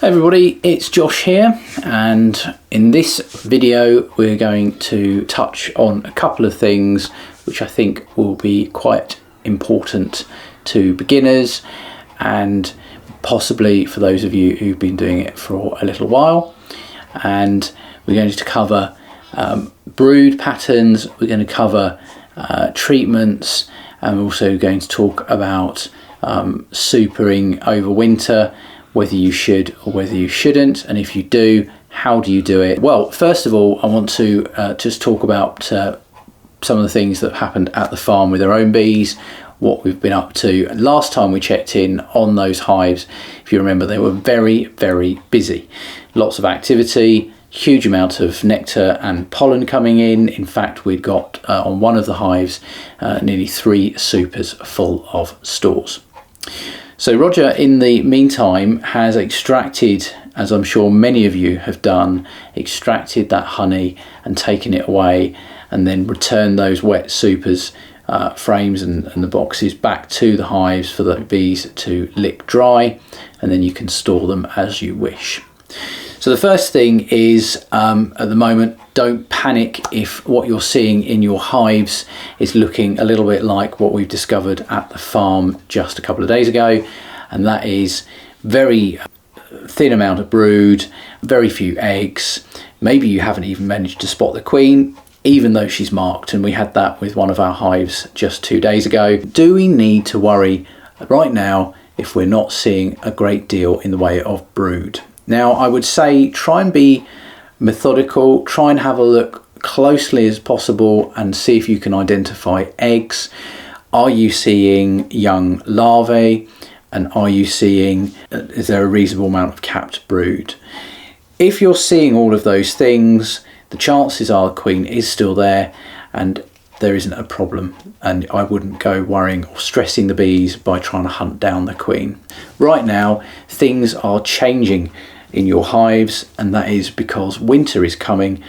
Hey everybody, it's Josh here, and in this video we're going to touch on a couple of things which I think will be quite important to beginners and possibly for those of you who've been doing it for a little while. And we're going to cover brood patterns, we're going to cover treatments, and we're also going to talk about supering over winter, whether you should or whether you shouldn't, and if you do, how do you do it? Well, first of all, I want to just talk about some of the things that happened at the farm with our own bees, what we've been up to. Last time we checked in on those hives, if you remember, they were very, very busy. Lots of activity, huge amount of nectar and pollen coming in. In fact, we'd got on one of the hives nearly 3 supers full of stores. So Roger, in the meantime, has extracted, as I'm sure many of you have done, extracted that honey and taken it away, and then returned those wet supers, frames and the boxes back to the hives for the bees to lick dry, and then you can store them as you wish. So the first thing is, at the moment, don't panic if what you're seeing in your hives is looking a little bit like what we've discovered at the farm just a couple of days ago, and that is very thin amount of brood, very few eggs. Maybe you haven't even managed to spot the queen, even though she's marked, and we had that with one of our hives just 2 days ago. Do we need to worry right now if we're not seeing a great deal in the way of brood? Now, I would say try and be methodical, try and have a look closely as possible and see if you can identify eggs. Are you seeing young larvae, and are you seeing, is there a reasonable amount of capped brood? If you're seeing all of those things, the chances are the queen is still there and there isn't a problem, and I wouldn't go worrying or stressing the bees by trying to hunt down the queen. Right now, things are changing in your hives, and that is because winter is coming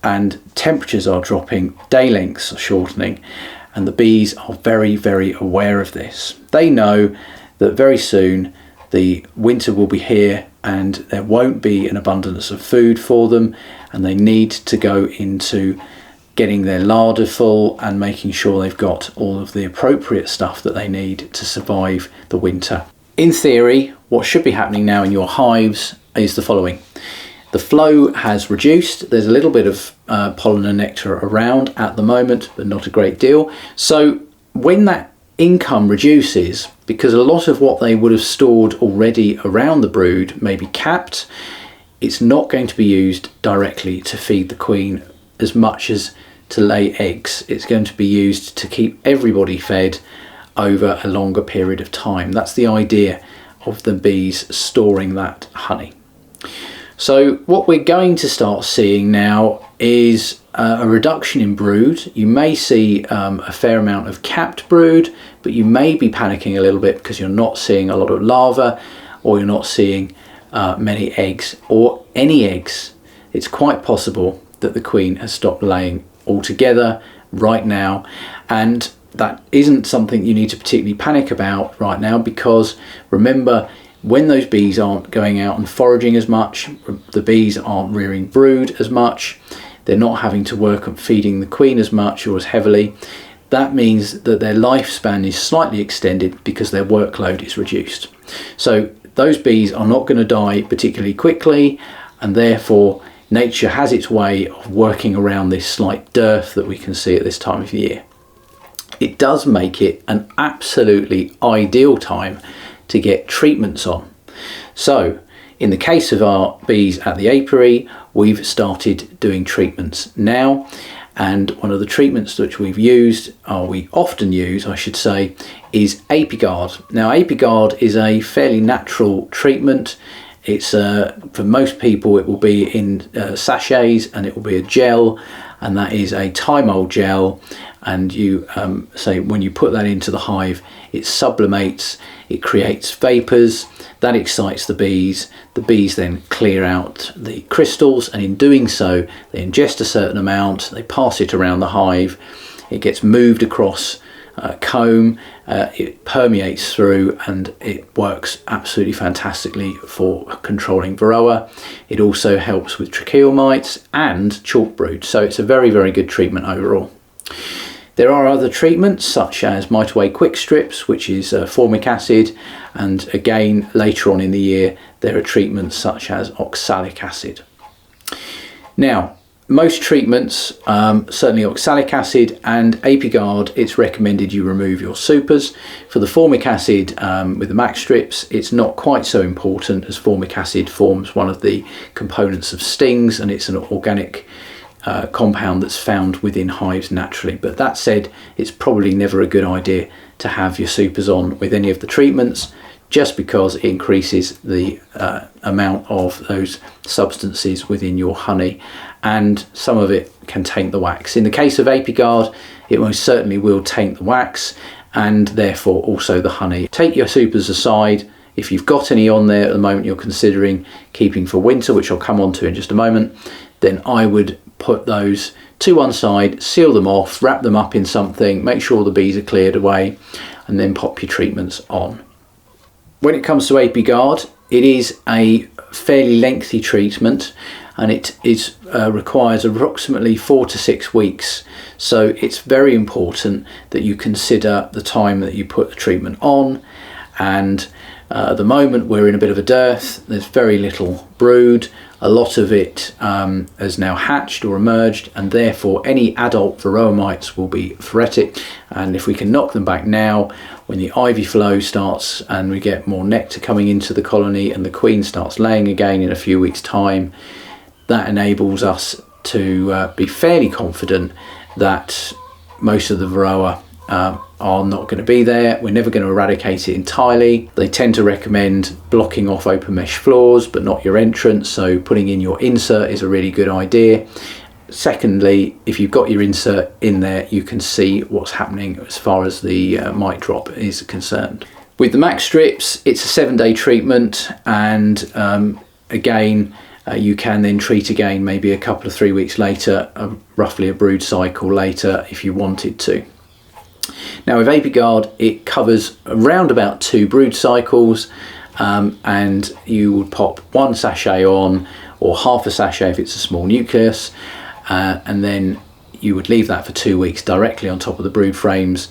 and temperatures are dropping, day lengths are shortening, and the bees are very, very aware of this. They know that very soon the winter will be here and there won't be an abundance of food for them, and they need to go into getting their larder full and making sure they've got all of the appropriate stuff that they need to survive the winter. In theory, what should be happening now in your hives is the following. The flow has reduced. There's a little bit of pollen and nectar around at the moment, but not a great deal. So when that income reduces, because a lot of what they would have stored already around the brood may be capped, it's not going to be used directly to feed the queen as much as to lay eggs. It's going to be used to keep everybody fed over a longer period of time. That's the idea of the bees storing that honey. So what we're going to start seeing now is a reduction in brood. You may see a fair amount of capped brood, but you may be panicking a little bit because you're not seeing a lot of larvae, or you're not seeing many eggs or any eggs. It's quite possible that the queen has stopped laying altogether right now, and that isn't something you need to particularly panic about right now, because remember, when those bees aren't going out and foraging as much, the bees aren't rearing brood as much, they're not having to work on feeding the queen as much or as heavily. That means that their lifespan is slightly extended because their workload is reduced. So those bees are not going to die particularly quickly, and therefore nature has its way of working around this slight dearth that we can see at this time of year. It does make it an absolutely ideal time to get treatments on. So in the case of our bees at the apiary, we've started doing treatments now, and one of the treatments which we've used, or we often use I should say, is ApiGuard. Now ApiGuard is a fairly natural treatment. It's for most people it will be in sachets, and it will be a gel, and that is a thymol gel, and you say when you put that into the hive, it sublimates, it creates vapors, that excites the bees then clear out the crystals, and in doing so they ingest a certain amount, they pass it around the hive, it gets moved across comb. It permeates through and it works absolutely fantastically for controlling varroa. It also helps with tracheal mites and chalk brood, so it's a very, very good treatment overall. There are other treatments such as Mite Away Quick Strips, which is formic acid, and again later on in the year there are treatments such as oxalic acid. Now, most treatments, certainly oxalic acid and Apiguard, it's recommended you remove your supers. For the formic acid with the max strips, it's not quite so important, as formic acid forms one of the components of stings and it's an organic compound that's found within hives naturally. But that said, it's probably never a good idea to have your supers on with any of the treatments, just because it increases the amount of those substances within your honey, and some of it can taint the wax. In the case of Apiguard, it most certainly will taint the wax and therefore also the honey. Take your supers aside. If you've got any on there at the moment you're considering keeping for winter, which I'll come on to in just a moment, then I would put those to one side, seal them off, wrap them up in something, make sure the bees are cleared away, and then pop your treatments on. When it comes to Apiguard, it is a fairly lengthy treatment, and it requires approximately 4 to 6 weeks. So it's very important that you consider the time that you put the treatment on. And at the moment we're in a bit of a dearth. There's very little brood. A lot of it has now hatched or emerged, and therefore any adult varroa mites will be phoretic. And if we can knock them back now, when the ivy flow starts and we get more nectar coming into the colony and the queen starts laying again in a few weeks' time, that enables us to be fairly confident that most of the varroa are not going to be there. We're never going to eradicate it entirely. They tend to recommend blocking off open mesh floors but not your entrance, so putting in your insert is a really good idea. Secondly, if you've got your insert in there, you can see what's happening as far as the mite drop is concerned. With the max strips, it's a 7-day treatment, and again you can then treat again maybe a couple of 3 weeks later, roughly a brood cycle later if you wanted to. Now with Apiguard, it covers around about 2 brood cycles, and you would pop 1 sachet on, or half a sachet if it's a small nucleus, and then you would leave that for 2 weeks directly on top of the brood frames,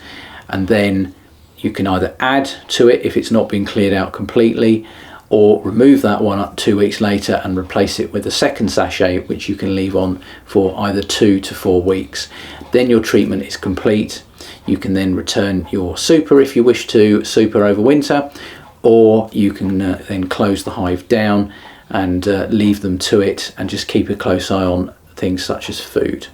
and then you can either add to it if it's not been cleared out completely, or remove that one up 2 weeks later and replace it with a second sachet, which you can leave on for either 2 to 4 weeks. Then your treatment is complete. You can then return your super if you wish to super over winter, or you can then close the hive down and leave them to it and just keep a close eye on things such as food.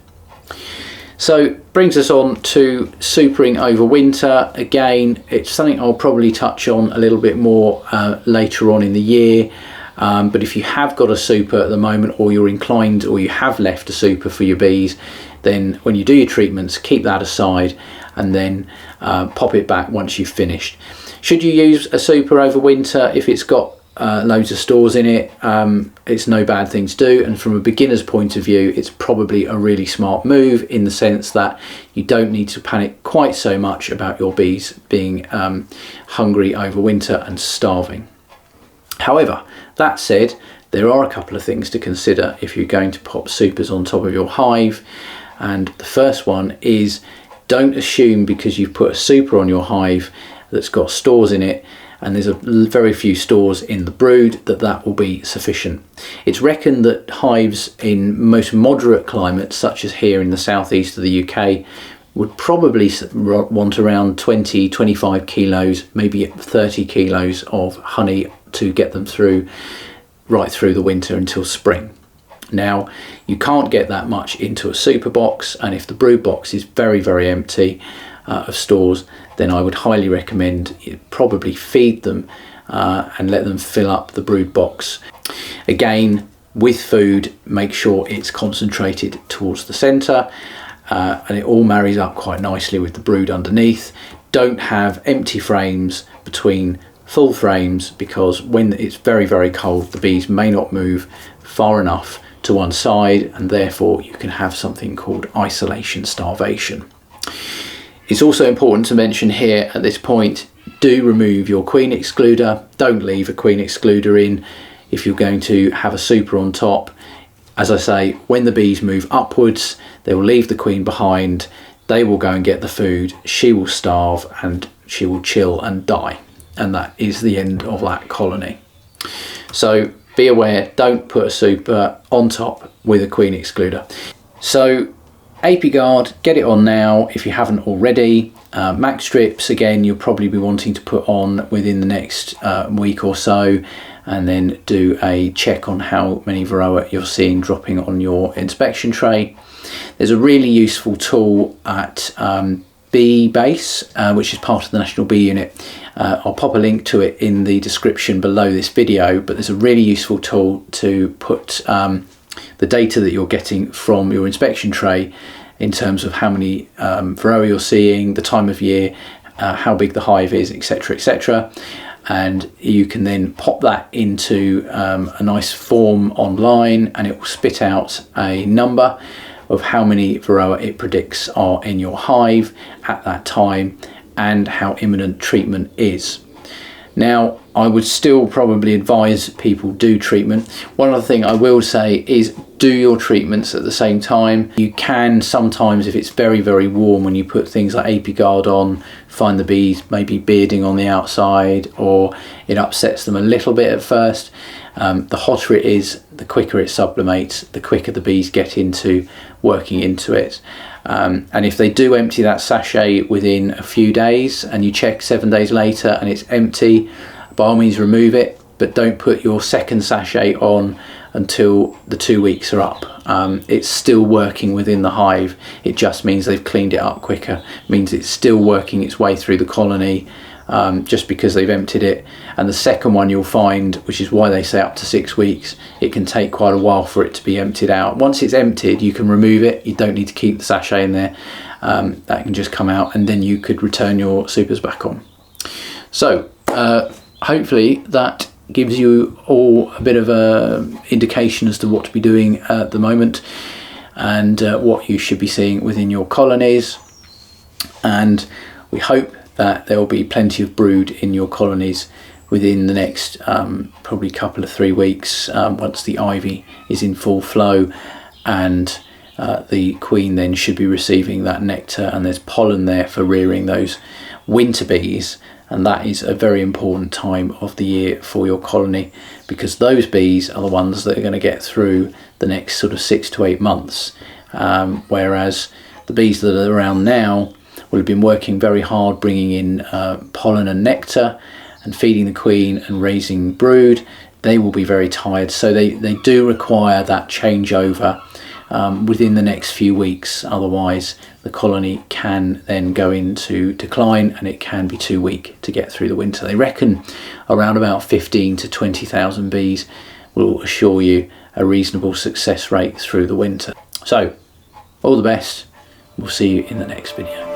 So brings us on to supering over winter. Again, it's something I'll probably touch on a little bit more later on in the year. But if you have got a super at the moment, or you're inclined, or you have left a super for your bees, then when you do your treatments, keep that aside and then pop it back once you've finished. Should you use a super over winter if it's got loads of stores in it? It's no bad thing to do, and from a beginner's point of view, it's probably a really smart move, in the sense that you don't need to panic quite so much about your bees being hungry over winter and starving. However, that said, there are a couple of things to consider if you're going to pop supers on top of your hive, and the first one is, don't assume because you've put a super on your hive that's got stores in it, and there's a very few stores in the brood, that will be sufficient. It's reckoned that hives in most moderate climates, such as here in the southeast of the UK, would probably want around 20-25 kilos, maybe 30 kilos of honey to get them through, right through the winter until spring. Now, you can't get that much into a super box, and if the brood box is very, very empty of stores, then I would highly recommend you probably feed them and let them fill up the brood box. Again, with food, make sure it's concentrated towards the centre, and it all marries up quite nicely with the brood underneath. Don't have empty frames between full frames, because when it's very, very cold, the bees may not move far enough to one side, and therefore you can have something called isolation starvation. It's also important to mention here at this point, do remove your queen excluder. Don't leave a queen excluder in if you're going to have a super on top. As I say, when the bees move upwards, they will leave the queen behind. They will go and get the food. She will starve and she will chill and die. And that is the end of that colony. So be aware, don't put a super on top with a queen excluder. So ApiGuard, get it on now if you haven't already. Max strips, again, you'll probably be wanting to put on within the next week or so, and then do a check on how many varroa you're seeing dropping on your inspection tray. There's a really useful tool at Bee Base, which is part of the National Bee Unit. I'll pop a link to it in the description below this video, but there's a really useful tool to put the data that you're getting from your inspection tray in terms of how many varroa you're seeing, the time of year, how big the hive is, etc, etc. And you can then pop that into a nice form online, and it will spit out a number of how many varroa it predicts are in your hive at that time and how imminent treatment is. Now, I would still probably advise people do treatment. One other thing I will say is do your treatments at the same time. You can sometimes, if it's very, very warm, when you put things like ApiGuard on, find the bees maybe bearding on the outside, or it upsets them a little bit at first. The hotter it is, the quicker it sublimates, the quicker the bees get into working into it. And if they do empty that sachet within a few days and you check 7 days later and it's empty, by all means remove it, but don't put your second sachet on until the 2 weeks are up. It's still working within the hive. It just means they've cleaned it up quicker. It means it's still working its way through the colony, just because they've emptied it. And the second one you'll find, which is why they say up to 6 weeks, it can take quite a while for it to be emptied out. Once it's emptied, you can remove it. You don't need to keep the sachet in there. That can just come out, and then you could return your supers back on. So hopefully that gives you all a bit of a indication as to what to be doing at the moment, and what you should be seeing within your colonies. And we hope that there will be plenty of brood in your colonies within the next probably couple of 3 weeks, once the ivy is in full flow, and the queen then should be receiving that nectar, and there's pollen there for rearing those winter bees. And that is a very important time of the year for your colony, because those bees are the ones that are going to get through the next sort of 6 to 8 months, whereas the bees that are around now will have been working very hard bringing in pollen and nectar and feeding the queen and raising brood. They will be very tired, so they do require that changeover within the next few weeks. Otherwise the colony can then go into decline and it can be too weak to get through the winter. They reckon around about 15 to 20,000 bees will assure you a reasonable success rate through the winter. So all the best. We'll see you in the next video.